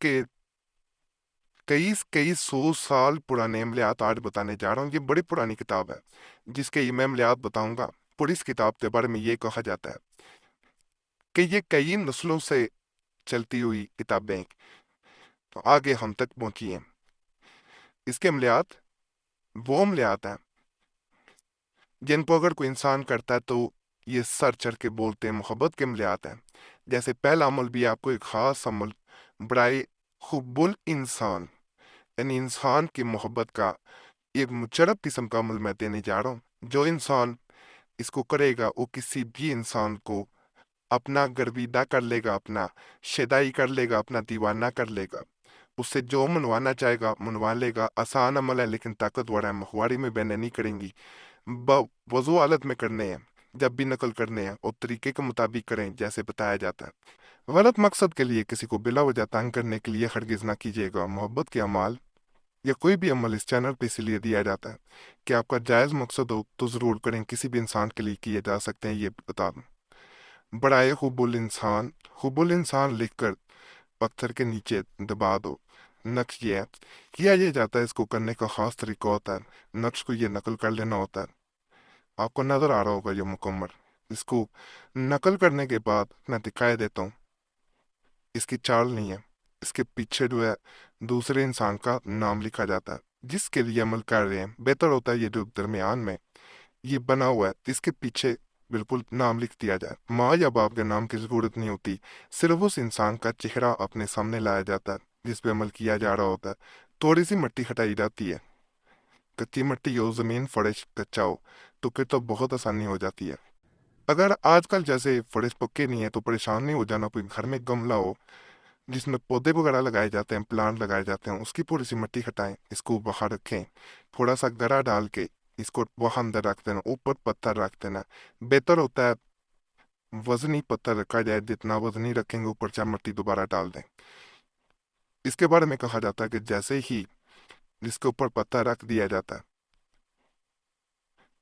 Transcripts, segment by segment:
کہ کئی کئی سو سال پرانے عملیات آج بتانے جا رہا ہوں۔ یہ بڑی پرانی کتاب ہے جس کے میں عملیات بتاؤں گا۔ اور اس کتاب کے بارے میں یہ کہا جاتا ہے کہ یہ کئی نسلوں سے چلتی ہوئی کتابیں تو آگے ہم تک پہنچی ہیں۔ اس کے عملیات وہ عملیات ہیں جن کو اگر کوئی انسان کرتا ہے تو یہ سر چڑھ کے بولتے ہیں محبت کے عملیات ہیں۔ جیسے پہلا عمل بھی آپ کو ایک خاص عمل برائے حب الانسان، یعنی انسان کی محبت کا ایک مشرف قسم کا عمل میں دینے جا رہا ہوں۔ جو انسان اس کو کرے گا وہ کسی بھی انسان کو اپنا گرویدہ کر لے گا، اپنا شیدائی کر لے گا، اپنا دیوانہ کر لے گا۔ اس سے جو منوانا چاہے گا منوا لے گا۔ آسان عمل ہے لیکن طاقتور ہے۔ مخواری میں بہنیں نہیں کریں گی، وضو حالت میں کرنے ہیں، جب بھی نقل کرنے ہیں اور طریقے کے مطابق کریں جیسے بتایا جاتا ہے۔ غلط مقصد کے لیے کسی کو بلا وجہ تنگ کرنے کے لیے ہرگز نہ کیجیے گا۔ محبت کے اعمال یا کوئی بھی عمل اس چینل پہ اس لیے دیا جاتا ہے کہ آپ کا جائز مقصد ہو تو ضرور کریں، کسی بھی انسان کے لیے کیے جا سکتے ہیں، یہ بتا دوں۔ برائے حب الانسان، حب الانسان لکھ کر پتھر کے نیچے دبا دو۔ نقش یہ ہے، کیا یہ جاتا ہے، اس کو کرنے کا خاص طریقہ ہوتا ہے۔ نقش کو یہ نقل کر لینا ہوتا ہے، آپ کو نظر آ رہا ہوگا یہ مکمل۔ اس کو نقل کرنے کے بعد میں دکھائی دیتا ہوں، اس کی چال نہیں ہے، اس کے پیچھے جو ہے دوسرے انسان کا نام لکھا جاتا ہے جس کے لیے عمل کر رہے ہیں۔ بہتر ہوتا ہے یہ جو درمیان میں یہ بنا ہوا ہے اس کے پیچھے بالکل نام لکھ دیا جائے۔ ماں یا باپ کے نام کی ضرورت نہیں ہوتی، صرف اس انسان کا چہرہ اپنے سامنے لایا جاتا ہے جس پہ عمل کیا جا رہا ہوتا ہے۔ تھوڑی سی مٹی ہٹائی جاتی ہے، کچی مٹی ہو، زمین فرش کچا ہو تو پھر تو بہت آسانی ہو جاتی ہے۔ اگر آج کل جیسے فرش پکے نہیں ہے تو پریشان نہیں ہو جانا۔ کوئی گھر میں گملہ ہو جس میں پودے وغیرہ لگائے جاتے ہیں، پلانٹ لگائے جاتے ہیں، اس کی تھوڑی سی مٹی ہٹائیں، اس کو باہر رکھیں، تھوڑا سا گرا ڈال کے اس کو وہاں اندر رکھ دینا، اوپر پتھر رکھ دینا۔ بہتر ہوتا ہے وزنی پتھر رکھا جائے، جتنا وزنی رکھیں گے اوپر سے مٹی دوبارہ ڈال دیں۔ اس کے بارے میں کہا جاتا ہے کہ جیسے ہی جس کے اوپر پتھر رکھ دیا جاتا ہے،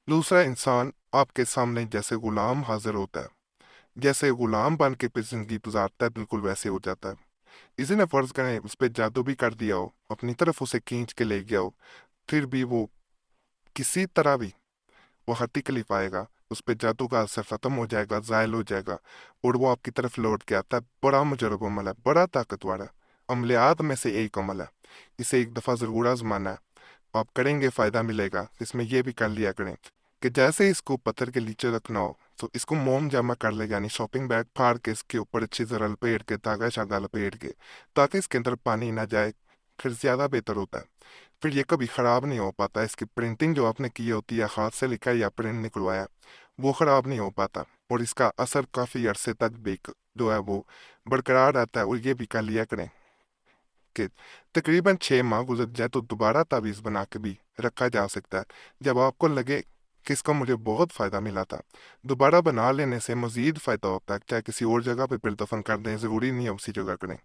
دوسرا انسان آپ کے سامنے جیسے غلام حاضر ہوتا ہے، جیسے غلام بن کے پھر زندگی گزارتا ہے، بالکل ویسے ہو جاتا ہے۔ اسی نے فرض کریں اس پہ جادو بھی کر دیا ہو، اپنی طرف اسے کھینچ کے لے گیا ہو، پھر بھی وہ کسی طرح بھی وہ ہٹی کلی پائے گا، اس پہ جادو کا اثر ختم ہو جائے گا، زائل ہو جائے گا اور وہ آپ کی طرف لوٹ کے آتا ہے۔ بڑا مجرب عمل ہے، بڑا طاقتور ہے، عملیات میں سے ایک عمل ہے۔ اسے ایک دفعہ ضرور آزمانا ہے، آپ کریں گے فائدہ ملے گا۔ اس میں یہ بھی کر لیا کریں کہ جیسے اس کو پتھر کے نیچے رکھنا ہو تو اس کو موم جمع کر لے، یعنی شاپنگ بیگ پھاڑ کے اس کے اوپر اچھی طرح لپیٹ کے دھاگا شاگا لپیٹ کے، تاکہ اس کے اندر پانی نہ جائے، پھر زیادہ بہتر ہوتا ہے۔ پھر یہ کبھی خراب نہیں ہو پاتا۔ اس کی پرنٹنگ جو آپ نے کی ہوتی ہے، ہاتھ سے لکھا ہے یا پرنٹ نکلوایا، وہ خراب نہیں ہو پاتا اور اس کا اثر کافی عرصے تک بھی جو ہے وہ برقرار رہتا ہے۔ اور یہ بھی کر لیا کریں کہ تقریباً 6 ماہ گزر جائے تو دوبارہ تعویذ بنا کے بھی رکھا جا سکتا ہے۔ جب آپ کو لگے کہ اس کا مجھے بہت فائدہ ملا تھا، دوبارہ بنا لینے سے مزید فائدہ ہوتا ہے، چاہے کسی اور جگہ پہ پھر دفن کر دیں، ضروری نہیں ہے اسی جگہ کریں۔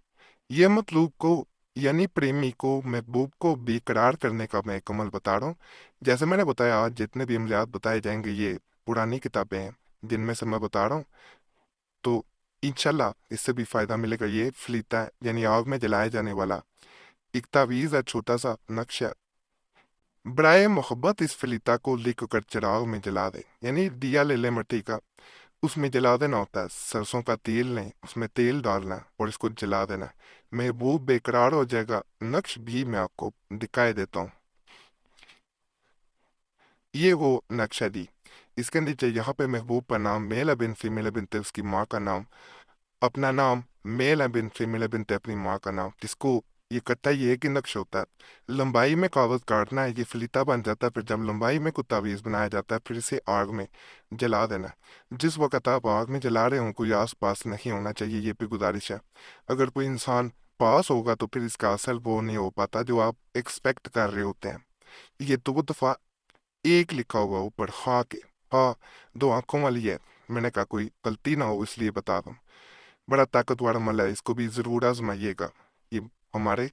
یہ مطلوب کو یعنی پریمی کو، محبوب کو بھی قرار کرنے کا میں ایک عمل بتا رہا ہوں۔ جیسے میں نے بتایا آج جتنے بھی عملیات بتائے جائیں گے یہ پرانی کتابیں ہیں جن میں سے میں بتا رہا ہوں، تو انشاءاللہ اس سے بھی فائدہ ملے گا۔ یہ فلیتا ہے، یعنی آگ میں جلائے جانے والا ایک تعویذ ہے، چھوٹا سا نقش ہے۔ برائے محبت اس فلیتا کو لکھ کر چراغ میں جلا دے، یعنی دیا لے لیں مٹی کا، اس میں جلا دینا ہوتا ہے۔ سرسوں کا تیل لیں، اس میں تیل ڈالنا ہے اور اس کو جلا دینا ہے۔ محبوب بے قرار ہو جائے گا۔ نقش بھی میں آپ کو دکھائے دیتا ہوں، یہ وہ نقش ہے دی۔ اس کے نیچے یہاں پہ محبوب کا نام میل ہے بن فیمیل ہے بنتے اس کی ماں کا نام، اپنا نام میل ہے بن فیمیل ہے بنتے اپنی ماں کا نام، جس کو یہ کرتا ہے یہ ایک ہی نقش ہوتا ہے۔ لمبائی میں کاغذ کاٹنا ہے، یہ فلیتا بن جاتا ہے۔ پھر جب لمبائی میں کوئی تعویذ بنایا جاتا ہے پھر اسے آگ میں جلا دینا ہے۔ جس وقت آپ آگ میں جلا رہے ہوں کوئی آس پاس نہیں ہونا چاہیے، یہ بھی گزارش ہے۔ اگر کوئی انسان پاس ہوگا تو پھر اس کا اثر وہ نہیں ہو پاتا جو آپ ایکسپیکٹ کر رہے ہوتے ہیں۔ یہ 2 دفعہ ایک لکھا ہوا اوپر ہاں کے، ہاں 2 آنکھوں والی ہے، میں نے کہا کوئی غلطی نہ ہو اس لیے بتا دوں۔ بڑا طاقتور عمل ہے، اس کو بھی ضرور آزمائیے گا۔ یہ ہمارے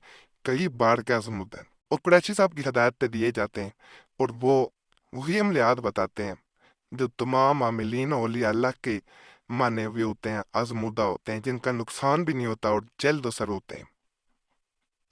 کئی بار کے آزمود ہیں اور قریشی صاحب کی ہدایت پہ دیے جاتے ہیں، اور وہ وہی عملیات بتاتے ہیں جو تمام عاملین اولیاء اللہ کے مانے ہوئے ہوتے ہیں، آزمودہ ہوتے ہیں، جن کا نقصان بھی نہیں ہوتا اور جلد اثر ہوتے ہیں۔